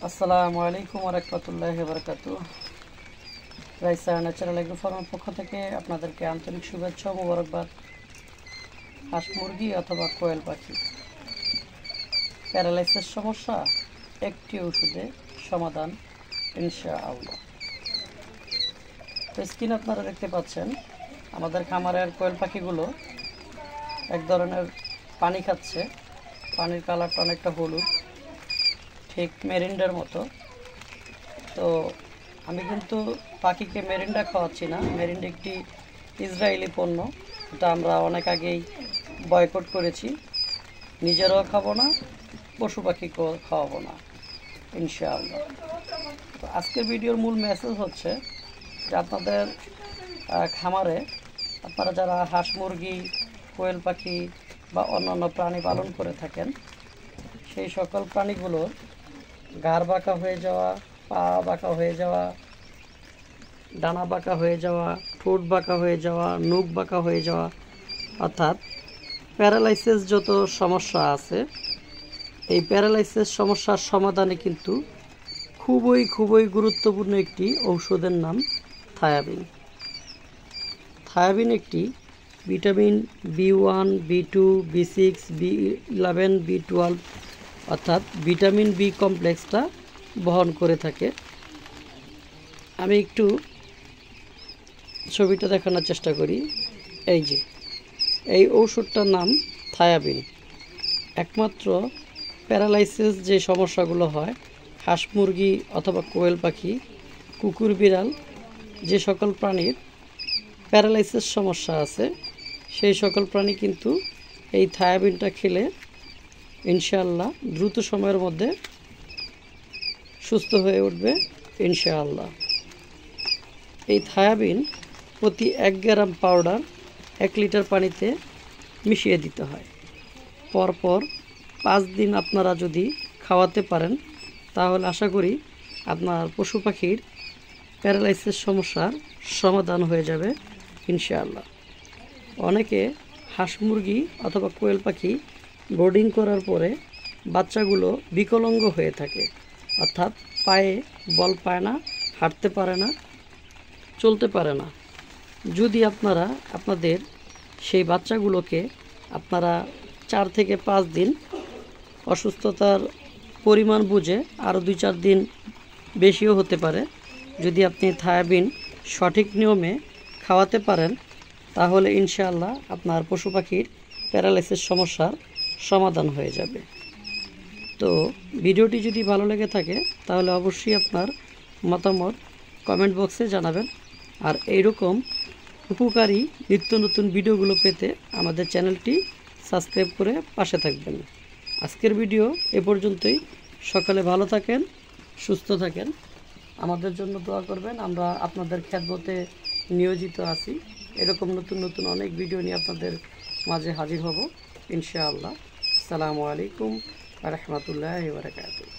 আসসালামু আলাইকুম ওয়া রাহমাতুল্লাহি ওয়া বারাকাতুহু। রাইসা ন্যাচারাল এগ্রো ফার্মের পক্ষ থেকে আপনাদেরকে আন্তরিক শুভেচ্ছা ও মোবারকবাদ। হাঁস মুরগি অথবা কোয়েল পাখি প্যারালাইসিস সমস্যা একটি ওষুধে সমাধান ইনশাআল্লাহ। তো স্ক্রিনে আপনারা দেখতে পাচ্ছেন আমাদের খামারের কোয়েল পাখিগুলো এক ধরনের পানি খাচ্ছে। পানির কালারটা অনেকটা হলুদ, ঠিক মেরিন্ডার মতো। তো আমি কিন্তু পাখিকে মেরিন্ডা খাওয়াচ্ছি না। মেরিন্ডা একটি ইসরায়েলি পণ্য, এটা আমরা অনেক আগেই বয়কট করেছি। নিজেরাও খাবো না, পশু পাখিকেও খাওয়াবো না ইনশাআল্লাহ। তো আজকের ভিডিওর মূল মেসেজ হচ্ছে যে আপনাদের খামারে আপনারা যারা হাঁস মুরগি, কোয়েল পাখি বা অন্যান্য প্রাণী পালন করে থাকেন, সেই সকল প্রাণীগুলোর ঘাড় বাঁকা হয়ে যাওয়া, পা বাঁকা হয়ে যাওয়া, ডানা বাঁকা হয়ে যাওয়া, ঠোঁট বাঁকা হয়ে যাওয়া, নখ বাঁকা হয়ে যাওয়া, অর্থাৎ প্যারালাইসিস যত সমস্যা আছে, এই প্যারালাইসিস সমস্যার সমাধানে কিন্তু খুবই গুরুত্বপূর্ণ একটি ঔষধের নাম থায়াবিন। থায়াবিন একটি vitamin B1, B2, B6, B11, B12 অর্থাৎ ভিটামিন বি কমপ্লেক্সটা বহন করে থাকে। আমি একটু ছবিটা দেখানোর চেষ্টা করি। এই যে এই ঔষধটার নাম থায়াবিন। একমাত্র প্যারালাইসিস যে সমস্যাগুলো হয়, হাঁস মুরগি অথবা কোয়েল পাখি, কুকুর বিড়াল, যে সকল প্রাণীর প্যারালাইসিস সমস্যা আছে, সেই সকল প্রাণী কিন্তু এই থায়াবিনটা খেলে ইনশাআল্লাহ দ্রুত সময়ের মধ্যে সুস্থ হয়ে উঠবে ইনশাআল্লাহ। এই থায়াবিন প্রতি 1 গ্রাম পাউডার 1 লিটার পানিতে মিশিয়ে দিতে হয়। পরপর 5 দিন আপনারা যদি খাওয়াতে পারেন, তাহলে আশা করি আপনার পশু পাখির প্যারালাইসিস সমস্যার সমাধান হয়ে যাবে ইনশাআল্লাহ। অনেকে হাঁস মুরগি অথবা কোয়েল পাখি বোর্ডিং করার পরে বাচ্চাগুলো বিকলাঙ্গ হয়ে থাকে, অর্থাৎ পায়ে বল পায় না, হাঁটতে পারে না, চলতে পারে না। যদি আপনারা আপনাদের সেই বাচ্চাগুলোকে আপনারা 4 থেকে 5 দিন অসুস্থতার পরিমাণ বুঝে, আরও 2-4 দিন বেশিও হতে পারে, যদি আপনি থায়াবিন সঠিক নিয়মে খাওয়াতে পারেন, তাহলে ইনশাআল্লাহ আপনার পশু পাখির প্যারালাইসিস সমস্যার সমাধান হয়ে যাবে। তো ভিডিওটি যদি ভালো লেগে থাকে তাহলে অবশ্যই আপনার মতামত কমেন্ট বক্সে জানাবেন। আর এইরকম উপকারী নিত্য নতুন ভিডিওগুলো পেতে আমাদের চ্যানেলটি সাবস্ক্রাইব করে পাশে থাকবেন। আজকের ভিডিও এ পর্যন্তই। সকালে ভালো থাকেন, সুস্থ থাকেন, আমাদের জন্য দোয়া করবেন। আমরা আপনাদের খেদমতে নিয়োজিত আছি। এরকম নতুন নতুন অনেক ভিডিও নিয়ে আপনাদের মাঝে হাজির হব ইনশাআল্লাহ। আসসালামু আলাইকুম ওয়া রাহমাতুল্লাহি ওয়া বারাকাতুহু।